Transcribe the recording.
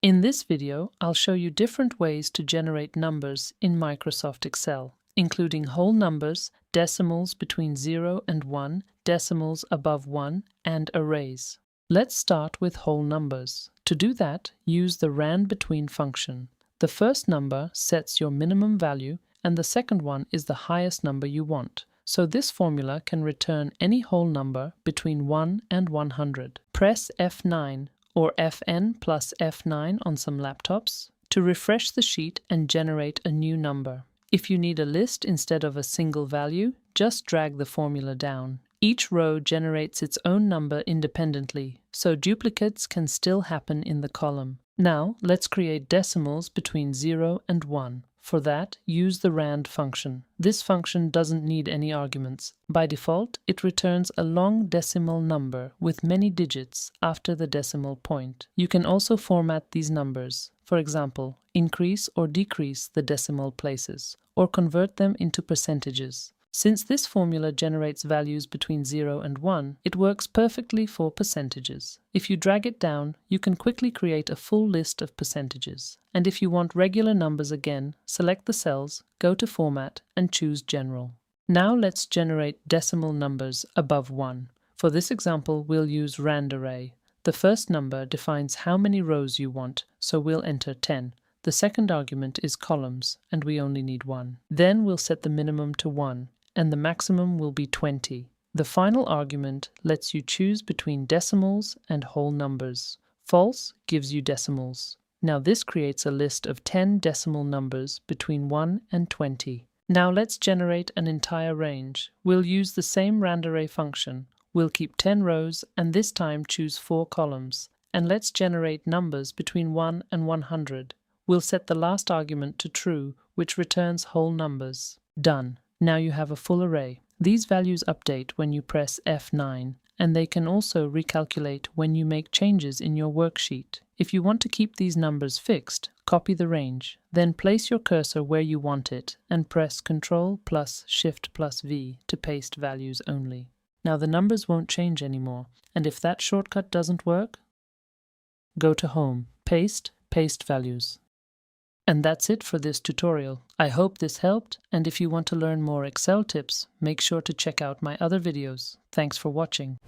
In this video, I'll show you different ways to generate numbers in Microsoft Excel, including whole numbers, decimals between 0 and 1, decimals above 1, and arrays. Let's start with whole numbers. To do that, use the RANDBETWEEN function. The first number sets your minimum value, and the second one is the highest number you want. So this formula can return any whole number between 1 and 100. Press F9 or Fn plus F9 on some laptops to refresh the sheet and generate a new number. If you need a list instead of a single value, just drag the formula down. Each row generates its own number independently, so duplicates can still happen in the column. Now, let's create decimals between 0 and 1. For that, use the RAND function. This function doesn't need any arguments. By default, it returns a long decimal number with many digits after the decimal point. You can also format these numbers. For example, increase or decrease the decimal places, or convert them into percentages. Since this formula generates values between 0 and 1, it works perfectly for percentages. If you drag it down, you can quickly create a full list of percentages. And if you want regular numbers again, select the cells, go to Format, and choose General. Now let's generate decimal numbers above 1. For this example, we'll use RANDARRAY. The first number defines how many rows you want, so we'll enter 10. The second argument is columns, and we only need 1. Then we'll set the minimum to 1. And the maximum will be 20. The final argument lets you choose between decimals and whole numbers. False gives you decimals. Now this creates a list of 10 decimal numbers between 1 and 20. Now let's generate an entire range. We'll use the same RANDARRAY function. We'll keep 10 rows and this time choose 4 columns. And let's generate numbers between 1 and 100. We'll set the last argument to true, which returns whole numbers. Done. Now you have a full array. These values update when you press F9, and they can also recalculate when you make changes in your worksheet. If you want to keep these numbers fixed, copy the range, then place your cursor where you want it and press Ctrl plus Shift plus V to paste values only. Now the numbers won't change anymore, and if that shortcut doesn't work, go to Home, Paste Values. And that's it for this tutorial. I hope this helped, and if you want to learn more Excel tips, make sure to check out my other videos. Thanks for watching.